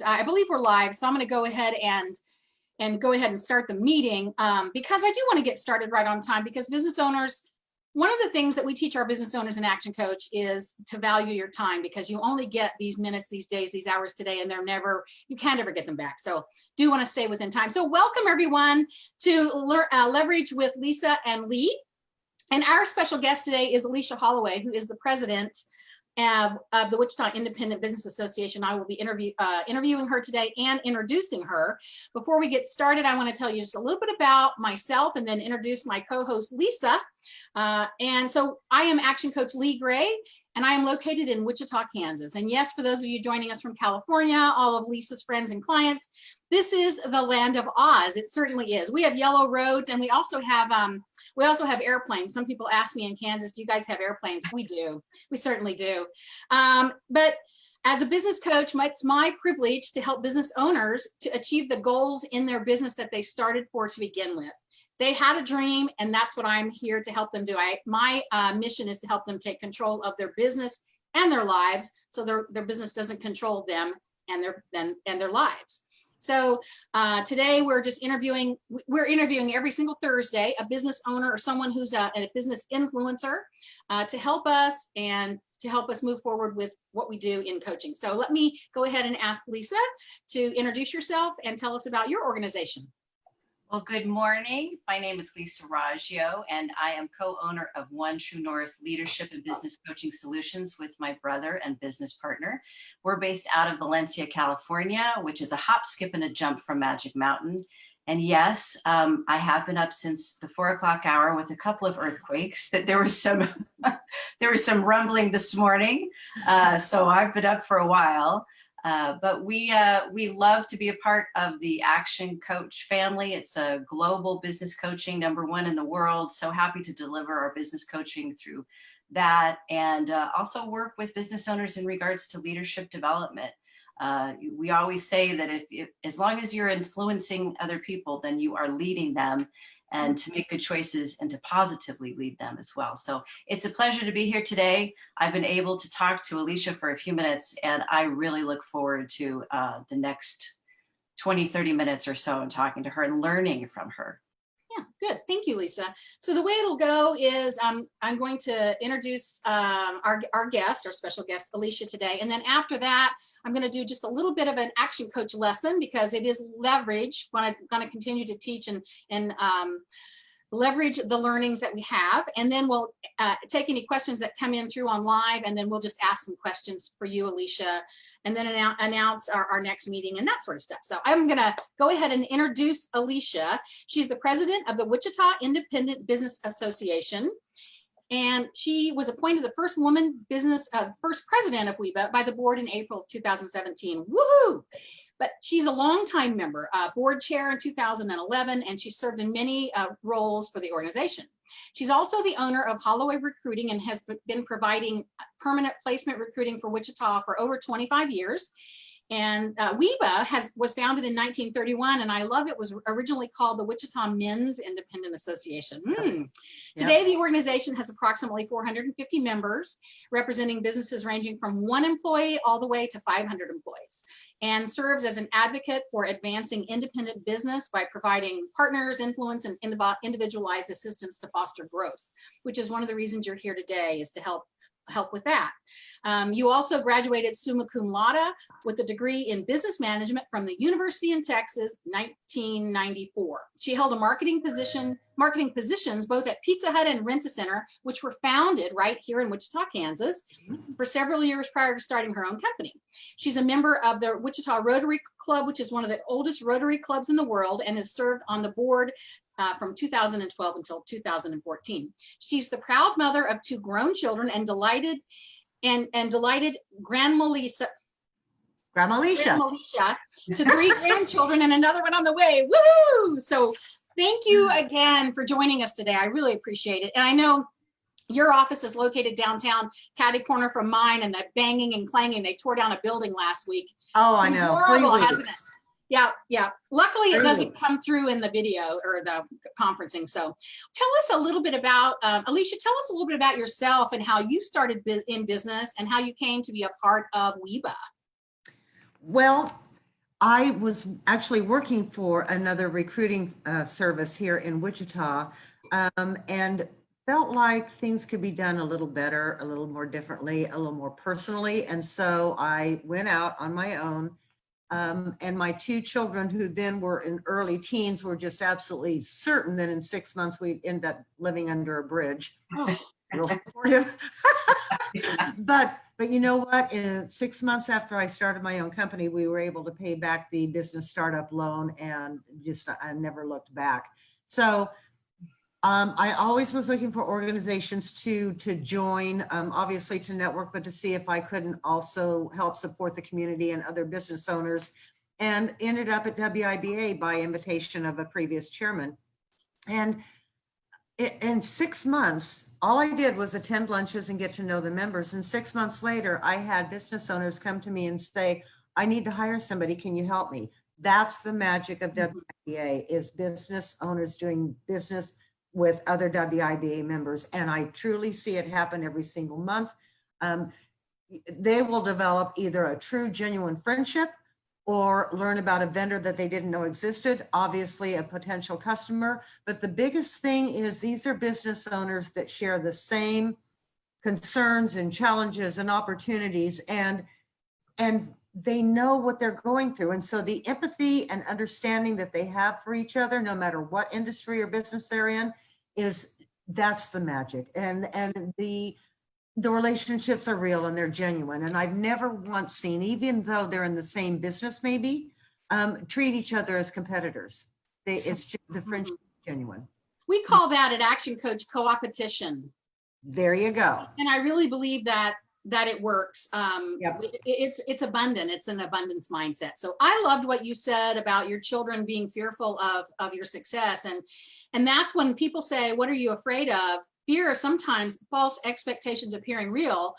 I believe we're live, so I'm going to go ahead and start the meeting because I do want to get started right on time, because business owners, one of the things that we teach our business owners in Action Coach is to value your time, because you only get these minutes, these days, these hours today, and you can't ever get them back. So do want to stay within time. So welcome everyone to Leverage with Lisa and Lee. And our special guest today is Alicia Holloway, who is the president of the Wichita Independent Business Association. I will be interviewing her today and introducing her. Before we get started, I want to tell you just a little bit about myself and then introduce my co-host Lisa. And so I am Action Coach Lee Gray, and I am located in Wichita, Kansas. And yes, for those of you joining us from California, all of Lisa's friends and clients, this is the land of Oz. It certainly is. We have yellow roads, and we also have airplanes. Some people ask me in Kansas, do you guys have airplanes? We do. We certainly do. But as a business coach, it's my privilege to help business owners to achieve the goals in their business that they started for to begin with. They had a dream, and that's what I'm here to help them do. My mission is to help them take control of their business and their lives, so their business doesn't control them and their lives. So today we're interviewing every single Thursday a business owner or someone who's a business influencer to help us move forward with what we do in coaching. So let me go ahead and ask Lisa to introduce yourself and tell us about your organization. Well, good morning. My name is Lisa Raggio, and I am co-owner of One True North Leadership and Business Coaching Solutions with my brother and business partner. We're based out of Valencia, California, which is a hop, skip, and a jump from Magic Mountain. And yes, I have been up since the 4 o'clock hour with a couple of earthquakes. That there was some rumbling this morning, so I've been up for a while. But we love to be a part of the Action Coach family. It's a global business coaching, #1 in the world. So happy to deliver our business coaching through that, and also work with business owners in regards to leadership development. We always say that if as long as you're influencing other people, then you are leading them, and to make good choices and to positively lead them as well. So it's a pleasure to be here today. I've been able to talk to Alicia for a few minutes, and I really look forward to the next 20-30 minutes or so and talking to her and learning from her. Yeah, good. Thank you, Lisa. So the way it'll go is I'm going to introduce our guest, our special guest, Alicia, today. And then after that, I'm going to do just a little bit of an Action Coach lesson, because it is leverage. I'm going to continue to teach and leverage the learnings that we have. And then we'll take any questions that come in through on live, and then we'll just ask some questions for you, Alicia, and then announce our next meeting and that sort of stuff. So I'm going to go ahead and introduce Alicia. She's the president of the Wichita Independent Business Association, and she was appointed the first first president of WIBA by the board in April of 2017. Woohoo! But she's a longtime member, board chair in 2011, and she served in many roles for the organization. She's also the owner of Holloway Recruiting and has been providing permanent placement recruiting for Wichita for over 25 years. And WIBA was founded in 1931, and I love it, was originally called the Wichita Men's Independent Association. Today, the organization has approximately 450 members, representing businesses ranging from 1 employee all the way to 500 employees, and serves as an advocate for advancing independent business by providing partners, influence, and individualized assistance to foster growth, which is one of the reasons you're here today, is to help with that. You also graduated summa cum laude with a degree in business management from the University in Texas, 1994. She held a marketing positions both at Pizza Hut and Rent-A-Center, which were founded right here in Wichita, Kansas, for several years prior to starting her own company. She's a member of the Wichita Rotary Club, which is one of the oldest Rotary clubs in the world, and has served on the board from 2012 until 2014. She's the proud mother of 2 grown children and delighted Grandma Alicia to 3 grandchildren and another one on the way. Woo! So thank you again for joining us today. I really appreciate it. And I know your office is located downtown, catty corner from mine, and that banging and clanging, they tore down a building last week. Oh, I know. Horrible, hasn't it? Yeah. Luckily, it doesn't come through in the video or the conferencing. So tell us a little bit about, Alicia, tell us a little bit about yourself and how you started in business and how you came to be a part of WIBA. Well, I was actually working for another recruiting service here in Wichita, and felt like things could be done a little better, a little more differently, a little more personally. And so I went out on my own. And my two children, who then were in early teens, were just absolutely certain that in 6 months we'd end up living under a bridge. Oh, Real supportive. But you know what? In 6 months after I started my own company, we were able to pay back the business startup loan, and just I never looked back. So I always was looking for organizations to join, obviously to network, but to see if I couldn't also help support the community and other business owners, and ended up at WIBA by invitation of a previous chairman. And in 6 months, all I did was attend lunches and get to know the members. And 6 months later, I had business owners come to me and say, I need to hire somebody. Can you help me? That's the magic of WIBA, is business owners doing business with other WIBA members. And I truly see it happen every single month. They will develop either a true, genuine friendship, or learn about a vendor that they didn't know existed, obviously a potential customer. But the biggest thing is these are business owners that share the same concerns and challenges and opportunities, and they know what they're going through. And so the empathy and understanding that they have for each other, no matter what industry or business they're in, that's the magic. And the relationships are real and they're genuine. And I've never once seen, even though they're in the same business maybe, treat each other as competitors. It's just the friendship is genuine. we call that at ActionCOACH co-opetition. There you go. And I really believe that it works. Yep. It's abundant. It's an abundance mindset. So I loved what you said about your children being fearful of your success. And that's when people say, what are you afraid of? Fear is sometimes false expectations appearing real.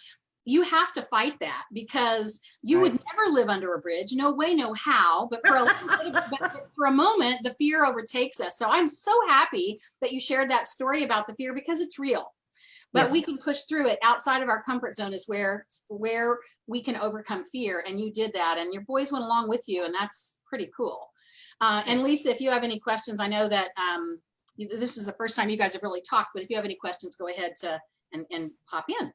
You have to fight that, because you would never live under a bridge. No way, no how. But for a moment, the fear overtakes us. So I'm so happy that you shared that story about the fear, because it's real. But we can push through it. Outside of our comfort zone is where we can overcome fear. And you did that, and your boys went along with you, and that's pretty cool. And Lisa, if you have any questions, I know that this is the first time you guys have really talked, but if you have any questions, go ahead and pop in.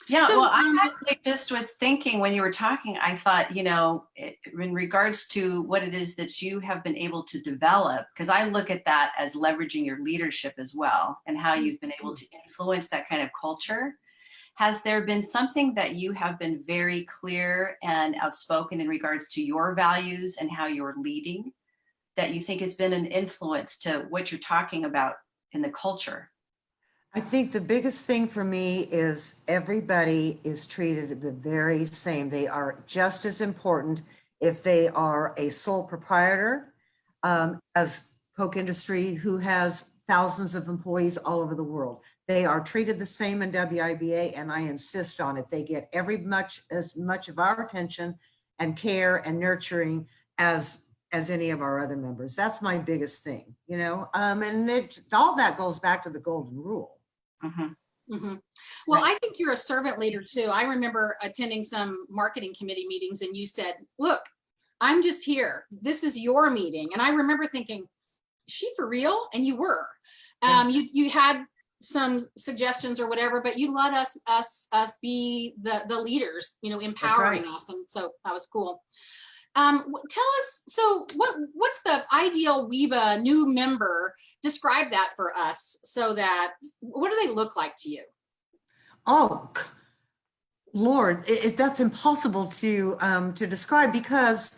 Yeah, So, well, I actually just was thinking when you were talking, I thought, in regards to what it is that you have been able to develop, because I look at that as leveraging your leadership as well, and how you've been able to influence that kind of culture. Has there been something that you have been very clear and outspoken in regards to your values and how you're leading, that you think has been an influence to what you're talking about in the culture? I think the biggest thing for me is everybody is treated the very same. They are just as important if they are a sole proprietor as Coke Industry, who has thousands of employees all over the world. They are treated the same in WIBA, and I insist on it. They get as much of our attention and care and nurturing as any of our other members. That's my biggest thing, and all that goes back to the golden rule. Well, I think you're a servant leader too. I remember attending some marketing committee meetings, and you said, look, I'm just here. This is your meeting. And I remember thinking, is she for real? And you were. You had some suggestions or whatever, but you let us be the leaders, empowering us. And so that was cool. Tell us, so what's the ideal WIBA new member? Describe that for us, so that, what do they look like to you? Oh, Lord, that's impossible to describe, because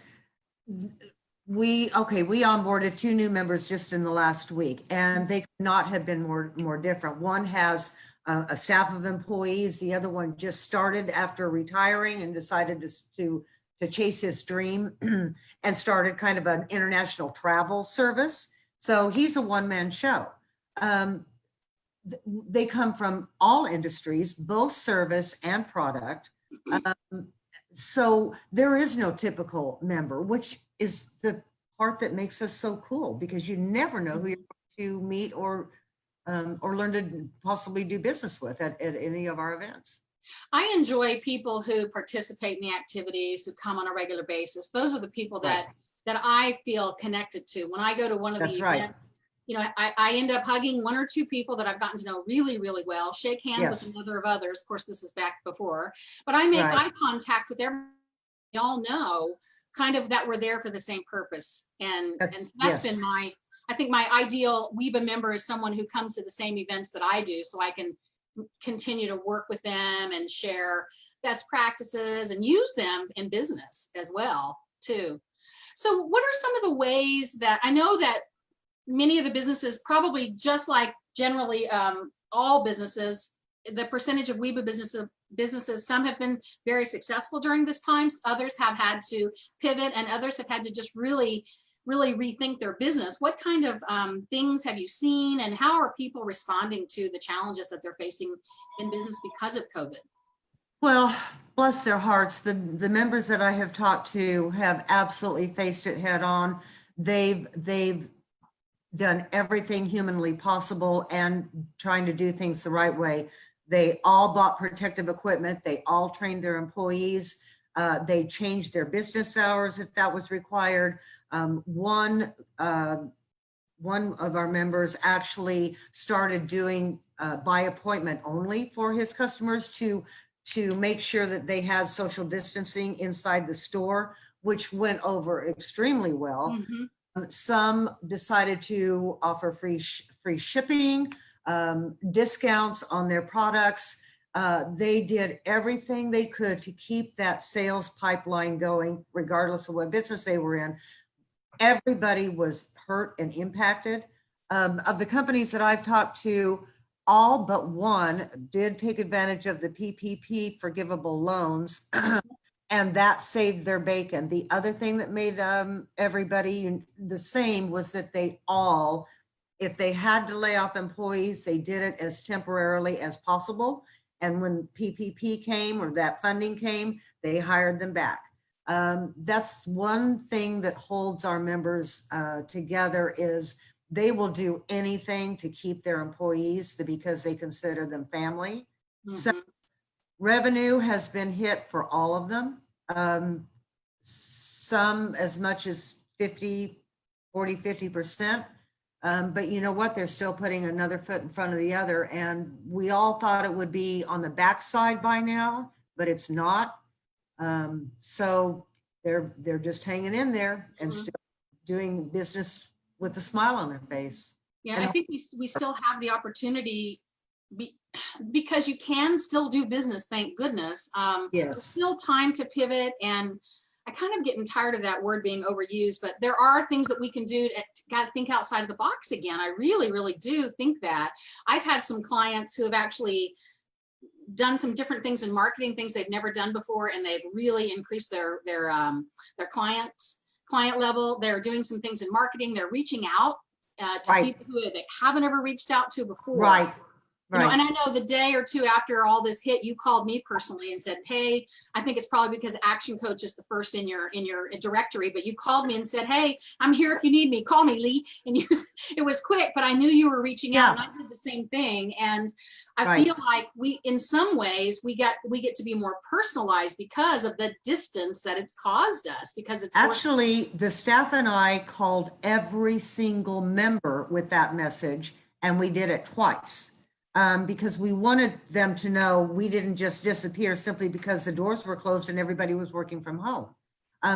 we onboarded 2 new members just in the last week, and they could not have been more different. One has a staff of employees. The other one just started after retiring and decided to chase his dream and started kind of an international travel service. So he's a one-man show. They come from all industries, both service and product. So there is no typical member, which is the part that makes us so cool, because you never know who you're going to meet or learn to possibly do business with at any of our events. I enjoy people who participate in the activities, who come on a regular basis. Those are the people that I feel connected to. When I go to one of the That's right. events, you know, I end up hugging one or two people that I've gotten to know really, really well, shake hands with Yes. another of others. Of course, this is back before, but I make Right. eye contact with everybody. We all know kind of that we're there for the same purpose. And that's been Yes. I think my ideal WIBA member is someone who comes to the same events that I do, so I can continue to work with them and share best practices and use them in business as well too. So what are some of the ways that I know that many of the businesses, probably just like generally all businesses, the percentage of WIBA businesses, some have been very successful during this time, others have had to pivot, and others have had to just really rethink their business. What kind of things have you seen, and how are people responding to the challenges that they're facing in business because of COVID? Well, bless their hearts. The members that I have talked to have absolutely faced it head on. They've done everything humanly possible and trying to do things the right way. They all bought protective equipment. They all trained their employees. They changed their business hours if that was required. One of our members actually started doing by appointment only for his customers to make sure that they had social distancing inside the store, which went over extremely well. Mm-hmm. Some decided to offer free shipping, discounts on their products. They did everything they could to keep that sales pipeline going, regardless of what business they were in. Everybody was hurt and impacted. Of the companies that I've talked to, all but one did take advantage of the PPP forgivable loans. And that saved their bacon. The other thing that made everybody the same was that they all, if they had to lay off employees, they did it as temporarily as possible. And when PPP came, or that funding came, they hired them back. That's one thing that holds our members together, is they will do anything to keep their employees because they consider them family. Mm-hmm. So revenue has been hit for all of them. Some as much as 50%. But you know what? They're still putting another foot in front of the other. And we all thought it would be on the backside by now, but it's not. So they're just hanging in there and mm-hmm. still doing business with a smile on their face. Yeah, and I think we still have the opportunity because you can still do business, thank goodness. Yes. There's still time to pivot, and I kind of getting tired of that word being overused, but there are things that we can do to got to think outside of the box again. I really do think that. I've had some clients who have actually done some different things in marketing, things they've never done before, and they've really increased their client level. They're doing some things in marketing. They're reaching out to people who they haven't ever reached out to before. Right. You know, and I know the day or two after all this hit, you called me personally and said, "Hey, I think it's probably because ActionCOACH is the first in your directory, but you called me and said, 'Hey, I'm here if you need me. Call me, Lee.'" And it was quick, but I knew you were reaching out, and I did the same thing. And I feel like in some ways, we get to be more personalized because of the distance that it's caused us. Because it's actually the staff and I called every single member with that message, and we did it twice. Because we wanted them to know we didn't just disappear simply because the doors were closed and everybody was working from home.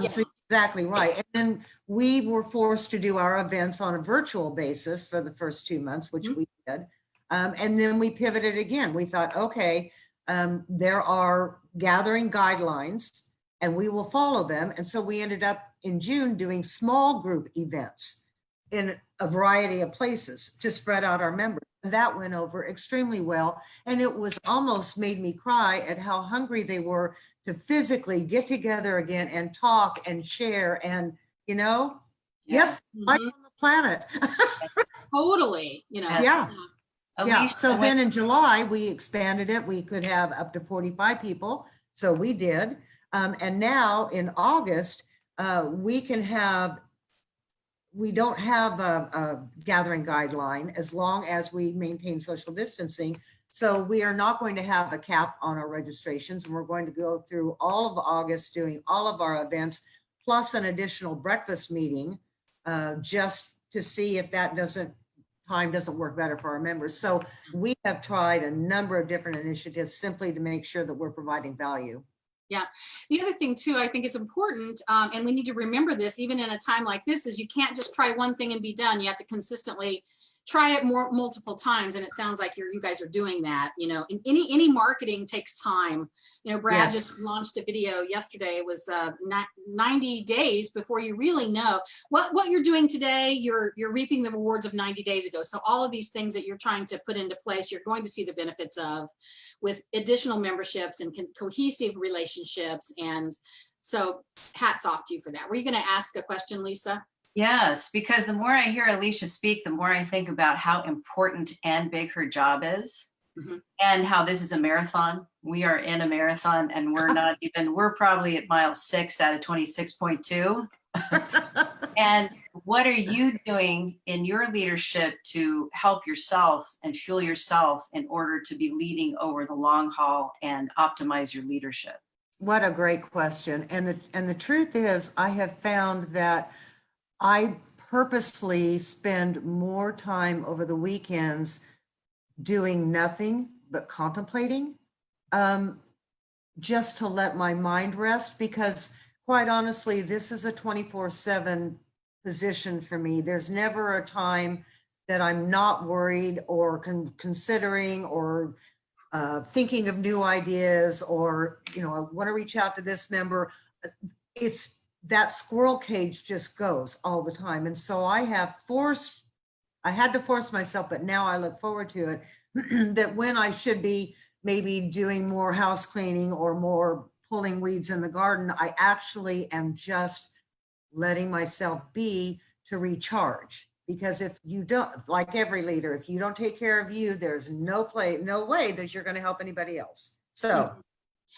So exactly right. And then we were forced to do our events on a virtual basis for the first 2 months, which we did. And then we pivoted again. We thought, okay, there are gathering guidelines and we will follow them. And so we ended up in June doing small group events in a variety of places to spread out our members. And that went over extremely well. And it was almost made me cry at how hungry they were to physically get together again and talk and share and, you know, life on the planet. Totally, you know. Yeah. So then in July, we expanded it. We could have up to 45 people. So we did. And now in August, we don't have a gathering guideline as long as we maintain social distancing. So we are not going to have a cap on our registrations, and we're going to go through all of August doing all of our events, plus an additional breakfast meeting, just to see if that time doesn't work better for our members. So we have tried a number of different initiatives simply to make sure that we're providing value. Yeah. The other thing too, I think it's important, and we need to remember this even in a time like this, is you can't just try one thing and be done. You have to consistently try it multiple times. And it sounds like you guys are doing that. You know, and any marketing takes time. You know, Brad Yes. just launched a video yesterday. It was 90 days before you really know what you're doing today. You're reaping the rewards of 90 days ago. So all of these things that you're trying to put into place, you're going to see the benefits of with additional memberships and cohesive relationships. And so hats off to you for that. Were you going to ask a question, Lisa? Yes, because the more I hear Alicia speak, the more I think about how important and big her job is, and how this is a marathon. We are in a marathon, and we're probably at mile 6 out of 26.2. And what are you doing in your leadership to help yourself and fuel yourself in order to be leading over the long haul and optimize your leadership? What a great question. And the truth is, I have found that I purposely spend more time over the weekends doing nothing but contemplating, just to let my mind rest, because quite honestly, this is a 24/7 position for me. There's never a time that I'm not worried or considering or thinking of new ideas, or, you know, I want to reach out to this member. It's that squirrel cage just goes all the time. And so I had to force myself, but now I look forward to it, that when I should be maybe doing more house cleaning or more pulling weeds in the garden, I actually am just letting myself be to recharge. Because if you don't, like every leader, if you don't take care of you, there's no way that you're going to help anybody else. So,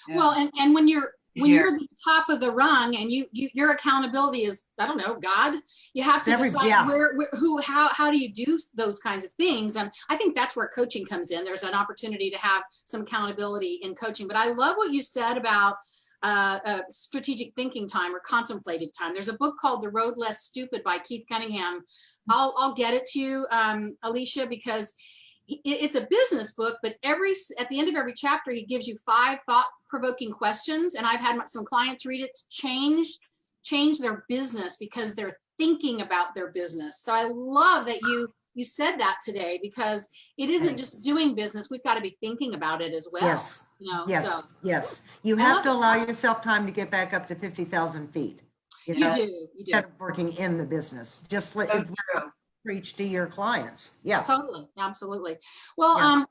well, and when you're the top of the rung and your accountability is, I don't know, God, you have to decide how do you do those kinds of things. And I think that's where coaching comes in. There's an opportunity to have some accountability in coaching. But I love what you said about strategic thinking time or contemplative time. There's a book called The Road Less Stupid by Keith Cunningham. I'll get it to you, Alicia, because it's a business book, but at the end of every chapter, he gives you 5 thought-provoking questions. And I've had some clients read it to change their business because they're thinking about their business. So I love that you said that today, because it isn't just doing business. We've got to be thinking about it as well. Yes. You know, yes. so Yes. You have to allow yourself time to get back up to 50,000 feet. You do. Instead of working in the business, just preach to your clients. Yeah, totally, absolutely. Well,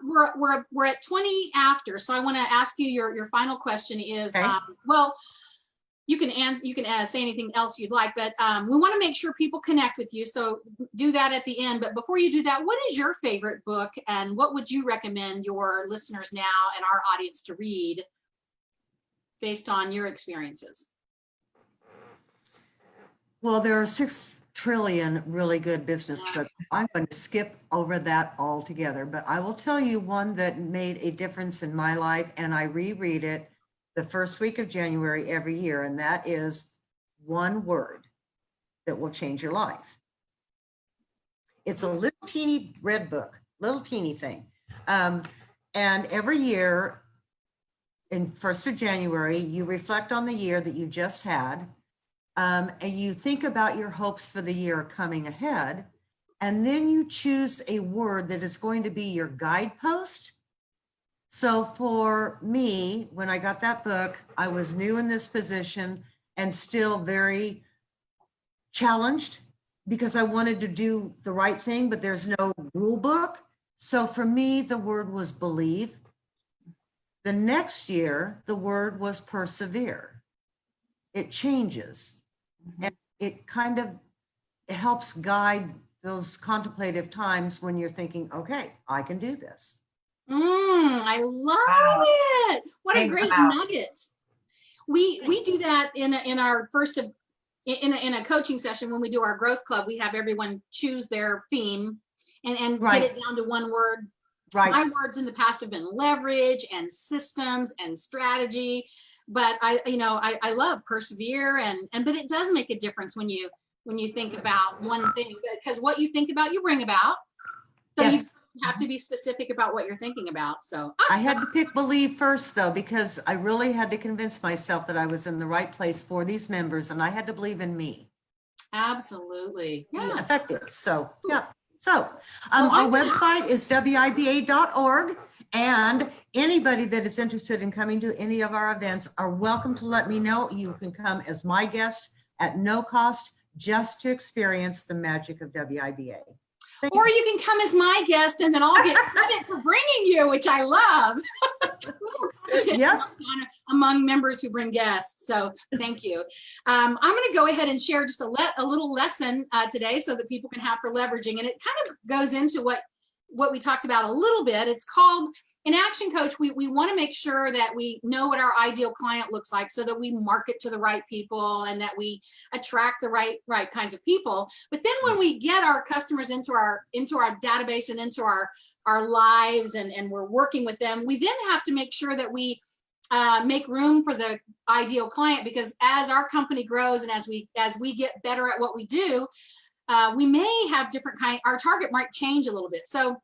we're at 20 after, so I want to ask you your final question is, okay. Well, you can say anything else you'd like, but we want to make sure people connect with you, so do that at the end. But before you do that, what is your favorite book, and what would you recommend your listeners now and our audience to read based on your experiences? Well, there are 6 trillion really good business books. I'm going to skip over that altogether, but I will tell you one that made a difference in my life, and I reread it the first week of January every year, and that is One Word That Will Change Your Life. It's a little teeny red book, little teeny thing. And every year in 1st of January, you reflect on the year that you just had, and you think about your hopes for the year coming ahead, and then you choose a word that is going to be your guidepost. So for me, when I got that book, I was new in this position and still very challenged because I wanted to do the right thing, but there's no rule book. So for me, the word was believe. The next year, the word was persevere. It changes. And it kind of helps guide those contemplative times when you're thinking, okay, I can do this. I love it. What a great nugget. We do that in our first in a coaching session. When we do our growth club, we have everyone choose their theme and get it down to one word Right. My words in the past have been leverage and systems and strategy, but I love persevere but it does make a difference when you think about one thing, because what you think about, you bring about. So Yes. you have to be specific about what you're thinking about. So I had to pick believe first though, because I really had to convince myself that I was in the right place for these members, and I had to believe in me. absolutely. Be Yeah. effective. So, yeah. So, Well, our why not? website is wiba.org, and anybody that is interested in coming to any of our events are welcome to let me know. You can come as my guest at no cost, just to experience the magic of WIBA. Thanks. Or you can come as my guest and then I'll get credit for bringing you, which I love. Yep. Among members who bring guests. So thank you. I'm going to go ahead and share just a little lesson today so that people can have for leveraging. And it kind of goes into what we talked about a little bit. It's called, in Action Coach, we want to make sure that we know what our ideal client looks like so that we market to the right people and that we attract the right kinds of people. But then when we get our customers into our database and into our lives and we're working with them, we then have to make sure that we make room for the ideal client, because as our company grows and as we get better at what we do, we may have different our target might change a little bit. So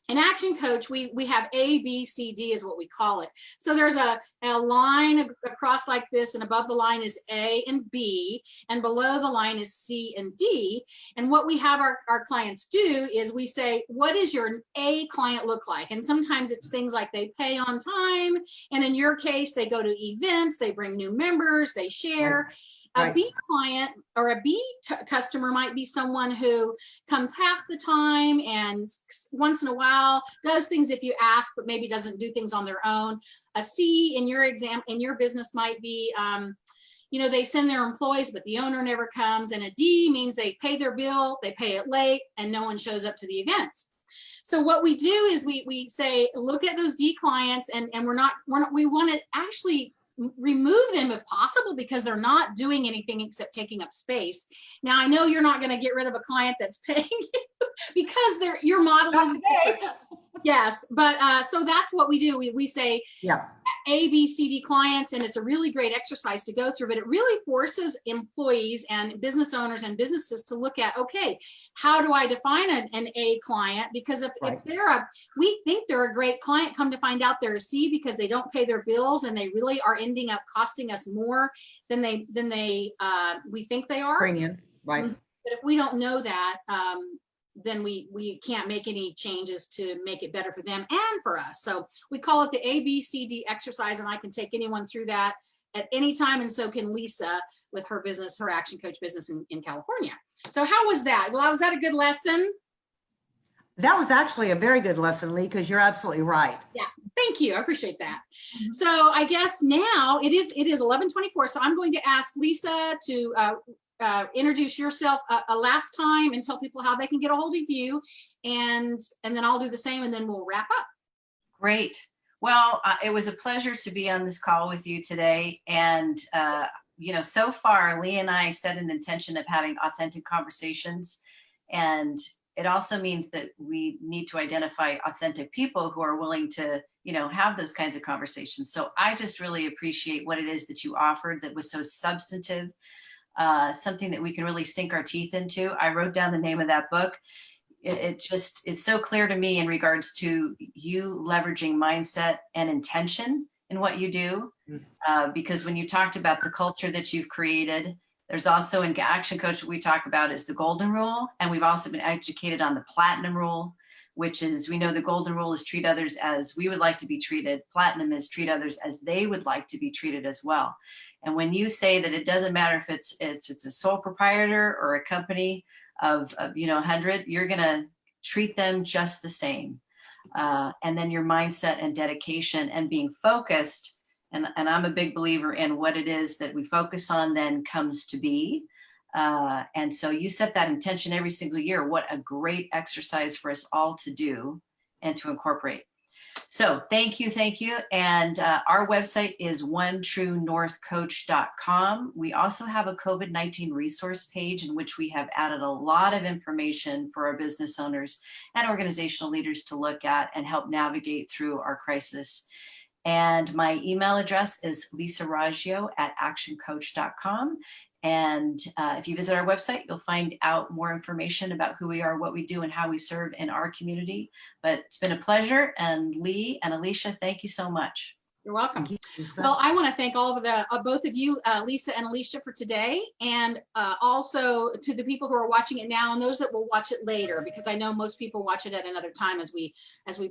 in Action Coach, we have A, B, C, D is what we call it. So there's a line across like this, and above the line is A and B, and below the line is C and D. And what we have our clients do is we say, what does your A client look like? And sometimes it's things like they pay on time. And in your case, they go to events, they bring new members, they share. Right. A B client or a B customer might be someone who comes half the time and once in a while does things if you ask, but maybe doesn't do things on their own. A C in your business might be, they send their employees, but the owner never comes. And a D means they pay their bill, they pay it late, and no one shows up to the events. So what we do is we say, look at those D clients, and we want to actually remove them if possible, because they're not doing anything except taking up space. Now, I know you're not going to get rid of a client that's paying you because your model is different. Yes, but so that's what we do. We say, yeah, A, B, C, D clients, and it's a really great exercise to go through, but it really forces employees and business owners and businesses to look at, okay, how do I define an A client? Because if we think they're a great client, come to find out they're a C because they don't pay their bills and they really are ending up costing us more than we think they are. Bring in, right. But if we don't know that, then we can't make any changes to make it better for them and for us. So we call it the ABCD exercise, and I can take anyone through that at any time, and so can Lisa with her business, her Action Coach business in California. So how was that? Well, was that a good lesson? That was actually a very good lesson, Lee, because you're absolutely right. Yeah, thank you. I appreciate that. So I guess now it is 11:24. So I'm going to ask Lisa to introduce yourself a last time and tell people how they can get a hold of you, and then I'll do the same, and then we'll wrap up. Great. Well, it was a pleasure to be on this call with you today. And, so far, Lee and I set an intention of having authentic conversations. And it also means that we need to identify authentic people who are willing to, have those kinds of conversations. So I just really appreciate what it is that you offered that was so substantive. Something that we can really sink our teeth into. I wrote down the name of that book. It just is so clear to me in regards to you leveraging mindset and intention in what you do. Because when you talked about the culture that you've created, there's also in Action Coach, what we talk about is the golden rule. And we've also been educated on the platinum rule, which is, we know the golden rule is treat others as we would like to be treated. Platinum is treat others as they would like to be treated as well. And when you say that it doesn't matter if it's a sole proprietor or a company of 100, you're going to treat them just the same. And then your mindset and dedication and being focused. And I'm a big believer in what it is that we focus on then comes to be. And so you set that intention every single year. What a great exercise for us all to do and to incorporate. So thank you. And our website is onetruenorthcoach.com. We also have a COVID-19 resource page in which we have added a lot of information for our business owners and organizational leaders to look at and help navigate through our crisis. And my email address is lisaraggio@actioncoach.com. And if you visit our website, you'll find out more information about who we are, what we do, and how we serve in our community. But it's been a pleasure. And Lee and Alicia, thank you so much. You're welcome. Thank you, Lisa. Well, I want to thank all of the both of you, Lisa and Alicia, for today, and also to the people who are watching it now and those that will watch it later, because I know most people watch it at another time as we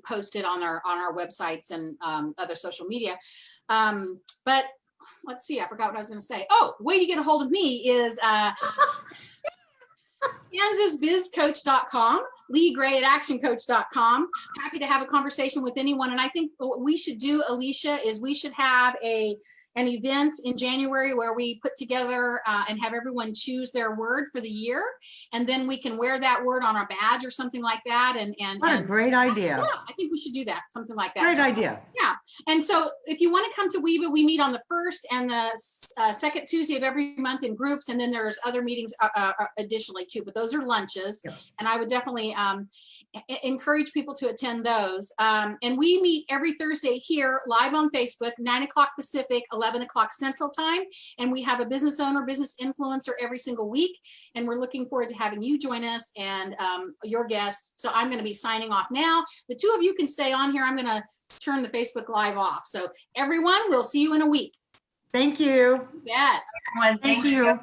post it on our websites and other social media. But let's see, I forgot what I was going to say. Oh, way to get a hold of me is kansasbizcoach.com, Lee Gray at actioncoach.com. Happy to have a conversation with anyone. And I think what we should do, Alicia, is we should have an event in January where we put together and have everyone choose their word for the year. And then we can wear that word on our badge or something like that. What a great idea. Yeah, I think we should do that, something like that. Great idea. Yeah. And so if you want to come to WIBA, we meet on the 1st and the second Tuesday of every month in groups. And then there's other meetings additionally too, but those are lunches. Yeah. And I would definitely encourage people to attend those. And we meet every Thursday here live on Facebook, 9 o'clock Pacific, 11 o'clock Central Time. And we have a business owner, business influencer every single week. And we're looking forward to having you join us and your guests. So I'm going to be signing off now. The two of you can stay on here. I'm going to turn the Facebook Live off. So everyone, we'll see you in a week. Thank you. You bet. Everyone, Thank you.